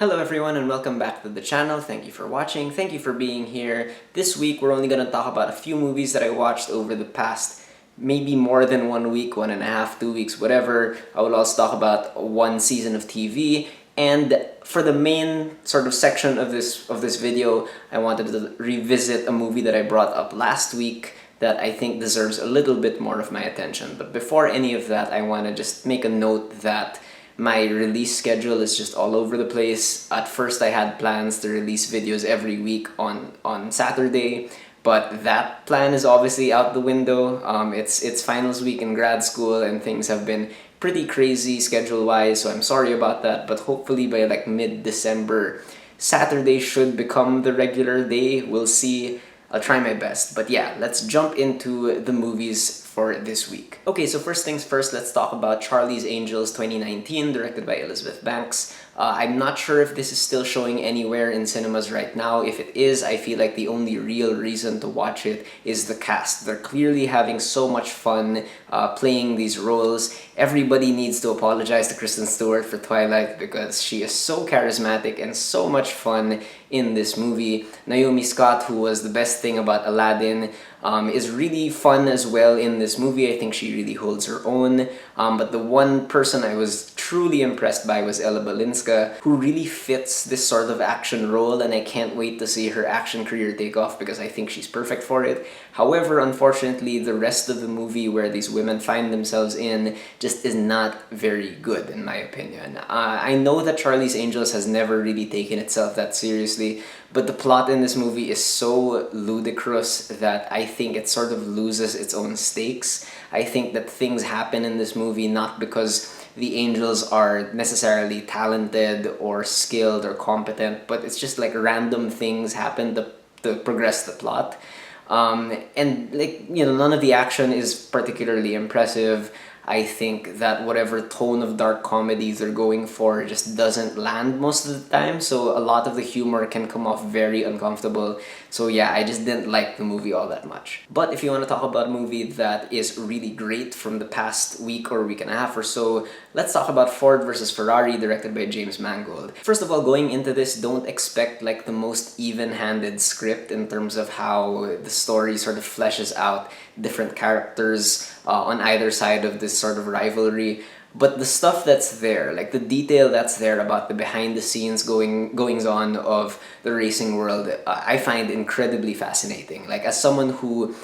Hello everyone and welcome back to the channel. Thank you for watching. Thank you for being here. This week we're only going to talk about a few movies that I watched over the past maybe more than 1 week, 1.5, 2 weeks, whatever. I will also talk about one season of TV. And for the main sort of section of this video, I wanted to revisit a movie that I brought up last week that I think deserves a little bit more of my attention. But before any of that, I want to just make a note that my release schedule is just all over the place. At first, I had plans to release videos every week on Saturday, but that plan is obviously out the window. It's finals week in grad school, and things have been pretty crazy schedule-wise, so I'm sorry about that. But hopefully by like mid-December, Saturday should become the regular day. We'll see. I'll try my best. But yeah, let's jump into the movies for this week. Okay, so first things first, let's talk about Charlie's Angels 2019, directed by Elizabeth Banks. I'm not sure if this is still showing anywhere in cinemas right now. If it is, I feel like the only real reason to watch it is the cast. They're clearly having so much fun playing these roles. Everybody needs to apologize to Kristen Stewart for Twilight because she is so charismatic and so much fun in this movie. Naomi Scott, who was the best thing about Aladdin, is really fun as well in this movie. I think she really holds her own. But the one person I was truly impressed by was Ella Balinska, who really fits this sort of action role, and I can't wait to see her action career take off because I think she's perfect for it. However, unfortunately, the rest of the movie where these women find themselves in just is not very good, in my opinion. I know that Charlie's Angels has never really taken itself that seriously, but the plot in this movie is so ludicrous that I think it sort of loses its own stakes. I think that things happen in this movie not because the angels are necessarily talented or skilled or competent, but it's just like random things happen to progress the plot. And like, none of the action is particularly impressive. I think that whatever tone of dark comedy they're going for just doesn't land most of the time, so a lot of the humor can come off very uncomfortable. So yeah, I just didn't like the movie all that much. But if you want to talk about a movie that is really great from the past week or week and a half or so, let's talk about Ford versus Ferrari, directed by James Mangold. First of all, going into this, don't expect like the most even-handed script in terms of how the story sort of fleshes out different characters on either side of this sort of rivalry. But the stuff that's there, like the detail that's there about the behind-the-scenes goings-on of the racing world, I find incredibly fascinating. Like, as someone who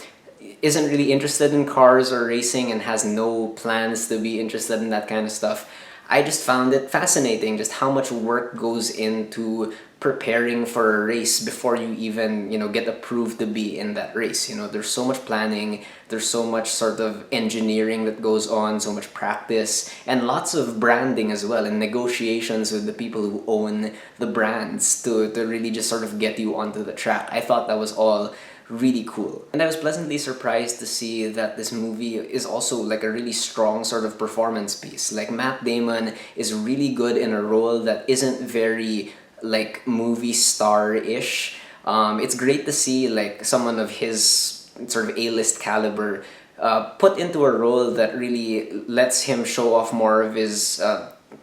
isn't really interested in cars or racing and has no plans to be interested in that kind of stuff, I just found it fascinating just how much work goes into preparing for a race before you even, get approved to be in that race. There's so much planning, there's so much sort of engineering that goes on, so much practice, and lots of branding as well, and negotiations with the people who own the brands to really just sort of get you onto the track. I thought that was all really cool. And I was pleasantly surprised to see that this movie is also like a really strong sort of performance piece. Like, Matt Damon is really good in a role that isn't very like movie star-ish. It's great to see like someone of his sort of A-list caliber put into a role that really lets him show off more of his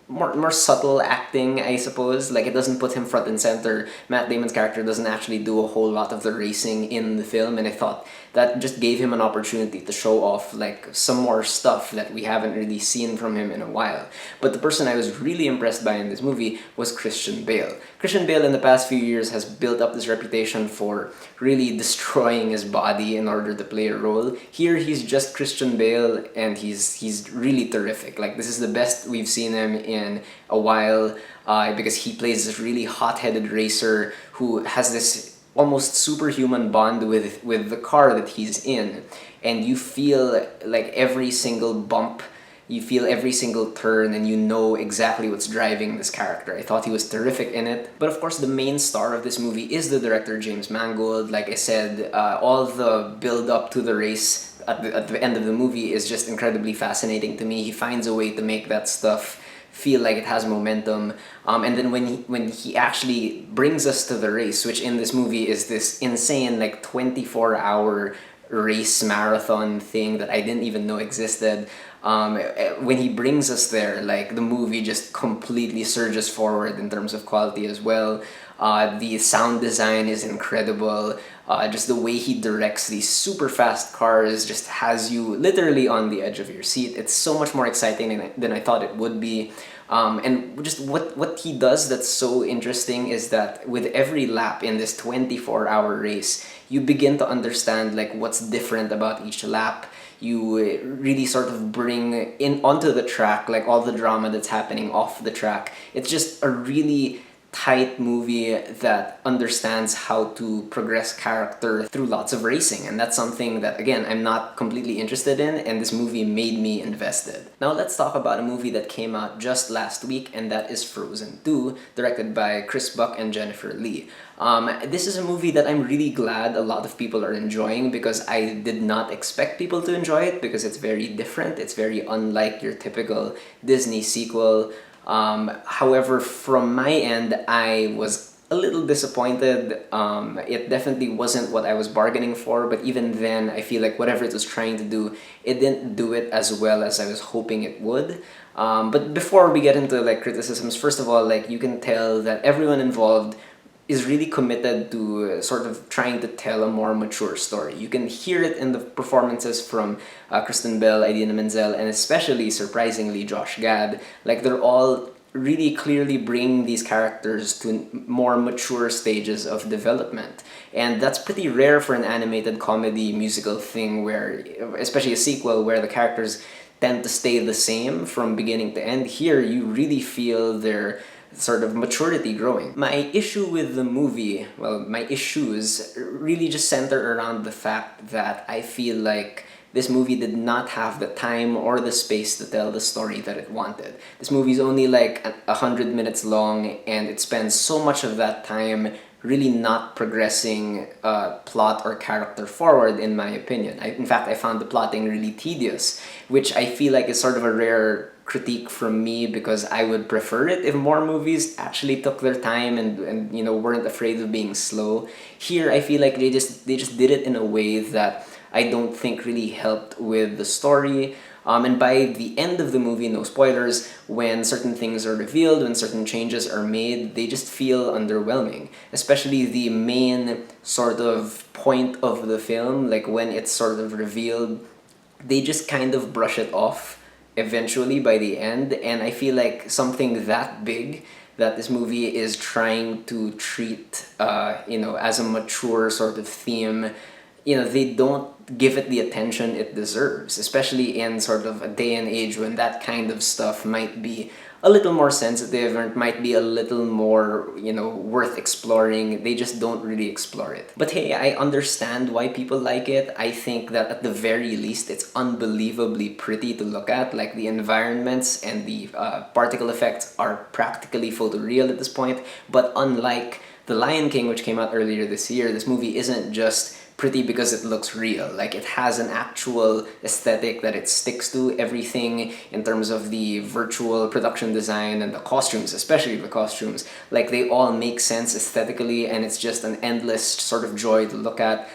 more subtle acting, I suppose. Like, it doesn't put him front and center. Matt Damon's character doesn't actually do a whole lot of the racing in the film, and I thought that just gave him an opportunity to show off like some more stuff that we haven't really seen from him in a while. But the person I was really impressed by in this movie was Christian Bale. Christian Bale in the past few years has built up this reputation for really destroying his body in order to play a role. Here he's just Christian Bale, and he's really terrific. Like, this is the best we've seen him in a while, because he plays this really hot-headed racer who has this almost superhuman bond with the car that he's in, and you feel like every single bump, you feel every single turn, and you know exactly what's driving this character. I thought he was terrific in it. But of course, the main star of this movie is the director, James Mangold. Like I said, all the build-up to the race at the end of the movie is just incredibly fascinating to me. He finds a way to make that stuff feel like it has momentum, and then when he actually brings us to the race, which in this movie is this insane like 24-hour race marathon thing that I didn't even know existed. When he brings us there, like the movie just completely surges forward in terms of quality as well. The sound design is incredible. Just the way he directs these super fast cars just has you literally on the edge of your seat. It's so much more exciting than I thought it would be. And just what he does that's so interesting is that with every lap in this 24-hour race, you begin to understand like what's different about each lap. You really sort of bring in onto the track like all the drama that's happening off the track. It's just a really tight movie that understands how to progress character through lots of racing, and that's something that again I'm not completely interested in, and this movie made me invested. Now let's talk about a movie that came out just last week, and that is Frozen 2, directed by Chris Buck and Jennifer Lee. This is a movie that I'm really glad a lot of people are enjoying, because I did not expect people to enjoy it, because it's very different. It's very unlike your typical Disney sequel. However, from my end, I was a little disappointed. It definitely wasn't what I was bargaining for, but even then, I feel like whatever it was trying to do, it didn't do it as well as I was hoping it would. But before we get into like criticisms, first of all, like you can tell that everyone involved is really committed to sort of trying to tell a more mature story. You can hear it in the performances from Kristen Bell, Idina Menzel, and especially, surprisingly, Josh Gad. Like, they're all really clearly bringing these characters to more mature stages of development. And that's pretty rare for an animated comedy musical thing where, especially a sequel, where the characters tend to stay the same from beginning to end. Here, you really feel their sort of maturity growing. My issue with the movie, well, my issues really just center around the fact that I feel like this movie did not have the time or the space to tell the story that it wanted. This movie is only like 100 minutes long, and it spends so much of that time really not progressing plot or character forward, in my opinion. In fact, I found the plotting really tedious, which I feel like is sort of a rare critique from me, because I would prefer it if more movies actually took their time and you know, weren't afraid of being slow. Here, I feel like they just did it in a way that I don't think really helped with the story. And by the end of the movie, no spoilers, when certain things are revealed, when certain changes are made, they just feel underwhelming. Especially the main sort of point of the film, like when it's sort of revealed, they just kind of brush it off eventually by the end. And I feel like something that big that this movie is trying to treat, you know, as a mature sort of theme, you know, they don't give it the attention it deserves, especially in sort of a day and age when that kind of stuff might be a little more sensitive, or it might be a little more, you know, worth exploring. They just don't really explore it. But hey, I understand why people like it. I think that at the very least, it's unbelievably pretty to look at. Like, the environments and the particle effects are practically photoreal at this point. But unlike The Lion King, which came out earlier this year, this movie isn't just pretty because it looks real. Like, it has an actual aesthetic that it sticks to. Everything in terms of the virtual production design and the costumes, especially the costumes, like, they all make sense aesthetically, and it's just an endless sort of joy to look at.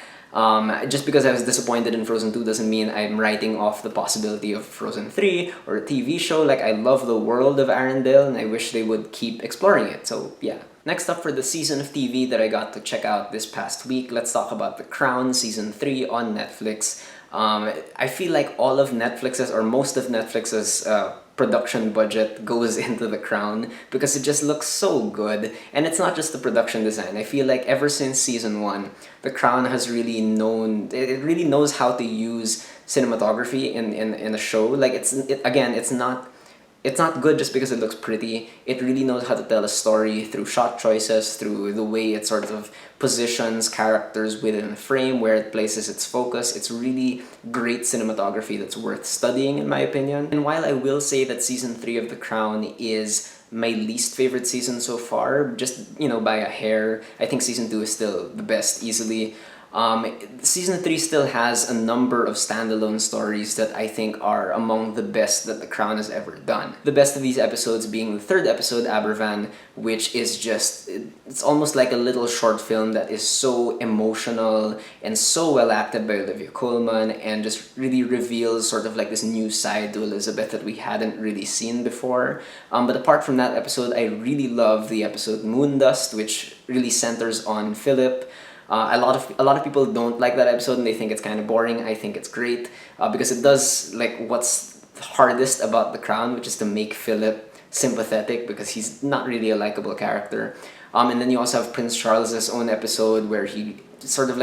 Just because I was disappointed in Frozen 2 doesn't mean I'm writing off the possibility of Frozen 3 or a TV show. Like, I love the world of Arendelle, and I wish they would keep exploring it. So yeah. Next up, for the season of TV that I got to check out this past week, let's talk about The Crown Season 3 on Netflix. I feel like all of Netflix's, or most of Netflix's production budget goes into The Crown, because it just looks so good. And it's not just the production design. I feel like ever since Season 1, The Crown has really known, it really knows how to use cinematography in a show. Like, it's not good just because it looks pretty. It really knows how to tell a story through shot choices, through the way it sort of positions characters within a frame, where it places its focus. It's really great cinematography that's worth studying, in my opinion. And while I will say that Season 3 of The Crown is my least favorite season so far, just, you know, by a hair, I think Season 2 is still the best, easily. Season 3 still has a number of standalone stories that I think are among the best that The Crown has ever done. The best of these episodes being the third episode, Abervan, which is just, it's almost like a little short film that is so emotional and so well acted by Olivia Colman, and just really reveals sort of like this new side to Elizabeth that we hadn't really seen before. But apart from that episode, I really love the episode Moondust, which really centers on Philip. A lot of people don't like that episode and they think it's kind of boring. I think it's great because it does like what's hardest about The Crown, which is to make Philip sympathetic, because he's not really a likable character. And then you also have Prince Charles's own episode where he it's sort of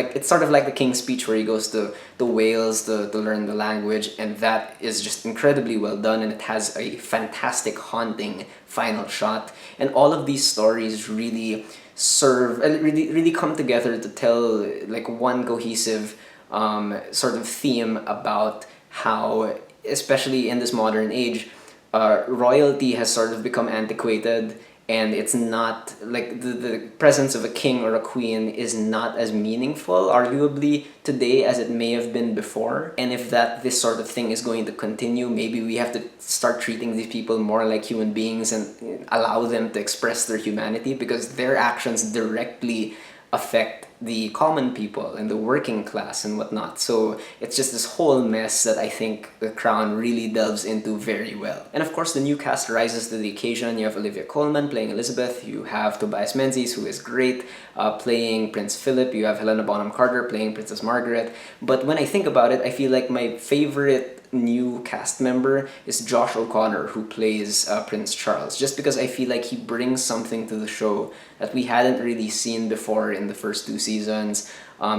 like the King's Speech, where he goes to Wales to learn the language, and that is just incredibly well done, and it has a fantastic haunting final shot. And all of these stories really serve really come together to tell like one cohesive sort of theme about how, especially in this modern age, royalty has sort of become antiquated, and it's not like the presence of a king or a queen is not as meaningful arguably today as it may have been before. And if this sort of thing is going to continue, maybe we have to start treating these people more like human beings and allow them to express their humanity, because their actions directly affect the common people and the working class and whatnot. So it's just this whole mess that I think The Crown really delves into very well. And of course, the new cast rises to the occasion. You have Olivia Colman playing Elizabeth. You have Tobias Menzies, who is great, playing Prince Philip. You have Helena Bonham Carter playing Princess Margaret. But when I think about it, I feel like my favorite new cast member is Josh O'Connor, who plays Prince Charles, just because I feel like he brings something to the show that we hadn't really seen before in the first two seasons.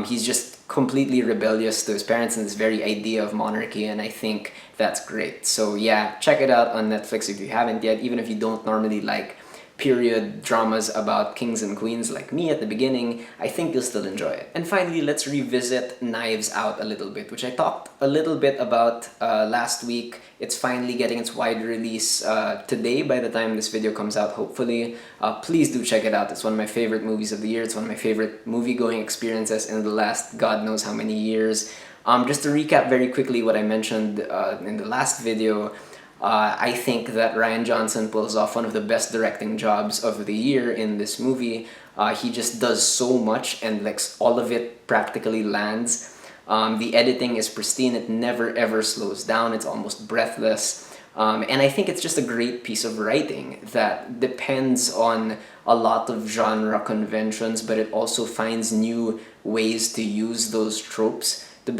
He's just completely rebellious to his parents and this very idea of monarchy, and I think that's great. So yeah, check it out on Netflix if you haven't yet, even if you don't normally like period dramas about kings and queens like me at the beginning. I think you'll still enjoy it. And finally, let's revisit Knives Out a little bit, which I talked a little bit about last week. It's finally getting its wide release today by the time this video comes out, hopefully. Please do check it out. It's one of my favorite movies of the year. It's one of my favorite movie-going experiences in the last God knows how many years. Just to recap very quickly what I mentioned in the last video, I think that Rian Johnson pulls off one of the best directing jobs of the year in this movie. He just does so much, and like all of it practically lands. The editing is pristine. It never ever slows down. It's almost breathless. And I think it's just a great piece of writing that depends on a lot of genre conventions, but it also finds new ways to use those tropes to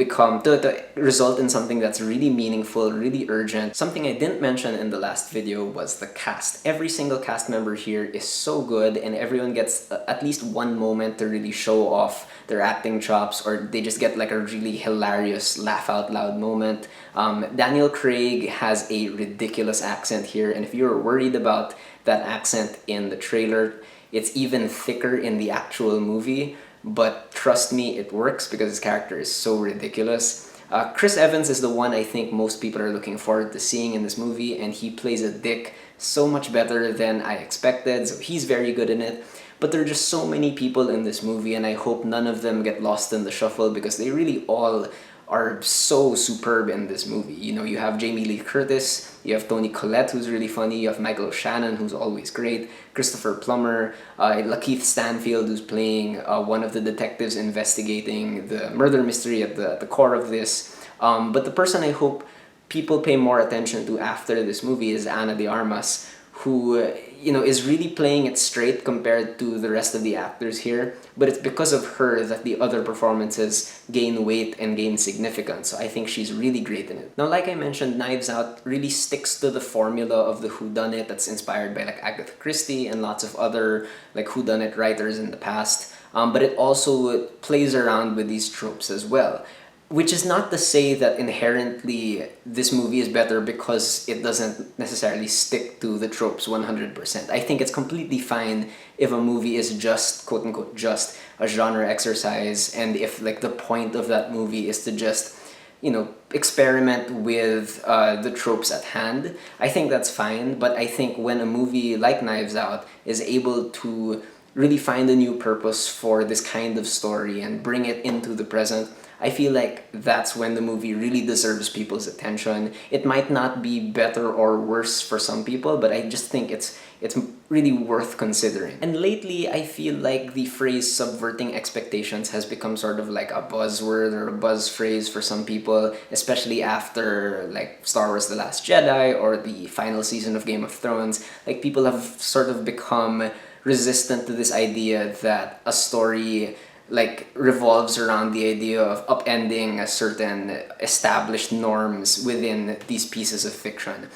result in something that's really meaningful, really urgent. Something I didn't mention in the last video was the cast. Every single cast member here is so good, and everyone gets at least one moment to really show off their acting chops, or they just get like a really hilarious laugh out loud moment. Daniel Craig has a ridiculous accent here, and if you're worried about that accent in the trailer, it's even thicker in the actual movie. But trust me, it works because his character is so ridiculous. Chris Evans is the one I think most people are looking forward to seeing in this movie, and he plays a dick so much better than I expected, so he's very good in it. But there are just so many people in this movie, and I hope none of them get lost in the shuffle, because they really all are so superb in this movie. You know, you have Jamie Lee Curtis, you have Toni Collette, who's really funny, you have Michael Shannon, who's always great, Christopher Plummer, Lakeith Stanfield, who's playing one of the detectives investigating the murder mystery at the core of this. But the person I hope people pay more attention to after this movie is Ana de Armas, who is really playing it straight compared to the rest of the actors here, but it's because of her that the other performances gain weight and gain significance, so I think she's really great in it. Now, like I mentioned, Knives Out really sticks to the formula of the whodunit that's inspired by like Agatha Christie and lots of other like whodunit writers in the past, but it also plays around with these tropes as well. Which is not to say that inherently this movie is better because it doesn't necessarily stick to the tropes 100%. I think it's completely fine if a movie is just, quote-unquote, just a genre exercise, and if like the point of that movie is to just, experiment with the tropes at hand. I think that's fine, but I think when a movie like Knives Out is able to really find a new purpose for this kind of story and bring it into the present, I feel like that's when the movie really deserves people's attention. It might not be better or worse for some people, but I just think it's really worth considering. And lately, I feel like the phrase subverting expectations has become sort of like a buzzword or a buzz phrase for some people, especially after like Star Wars: The Last Jedi or the final season of Game of Thrones. Like, people have sort of become resistant to this idea that a story like revolves around the idea of upending a certain established norms within these pieces of fiction.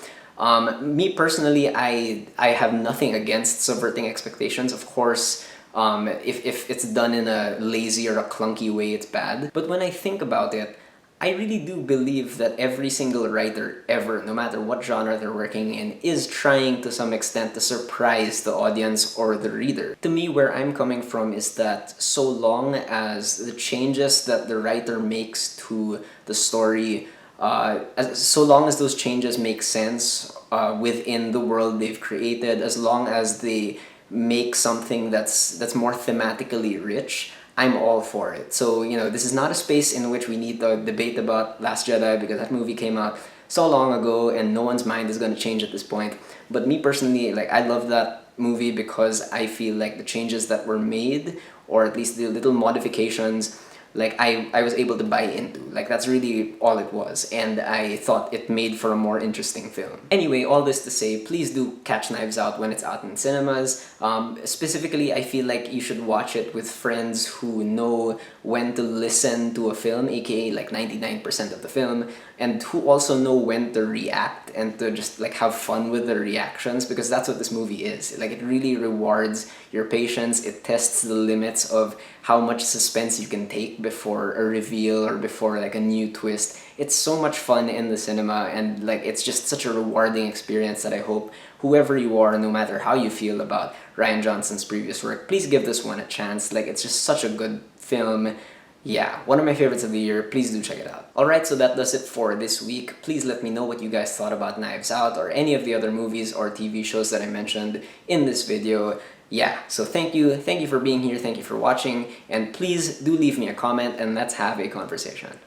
Me personally, I have nothing against subverting expectations. Of course, if it's done in a lazy or a clunky way, it's bad. But when I think about it, I really do believe that every single writer ever, no matter what genre they're working in, is trying to some extent to surprise the audience or the reader. To me, where I'm coming from is that so long as the changes that the writer makes to the story, so long as those changes make sense within the world they've created, as long as they make something that's more thematically rich, I'm all for it. So, this is not a space in which we need to debate about Last Jedi because that movie came out so long ago and no one's mind is going to change at this point. But me personally, like, I love that movie because I feel like the changes that were made, or at least the little modifications, like I was able to buy into. Like, that's really all it was, and I thought it made for a more interesting film. Anyway, all this to say, please do catch Knives Out when it's out in cinemas. Specifically, I feel like you should watch it with friends who know when to listen to a film, aka like 99% of the film, and who also know when to react and to just like have fun with the reactions, because that's what this movie is. Like, it really rewards your patience. It tests the limits of how much suspense you can take before a reveal or before like a new twist. It's so much fun in the cinema, and like it's just such a rewarding experience that I hope whoever you are, no matter how you feel about Rian Johnson's previous work, please give this one a chance. Like, it's just such a good film. Yeah, one of my favorites of the year. Please do check it out. Alright, so that does it for this week. Please let me know what you guys thought about Knives Out or any of the other movies or TV shows that I mentioned in this video. Yeah, so thank you for being here, thank you for watching, and please do leave me a comment and let's have a conversation.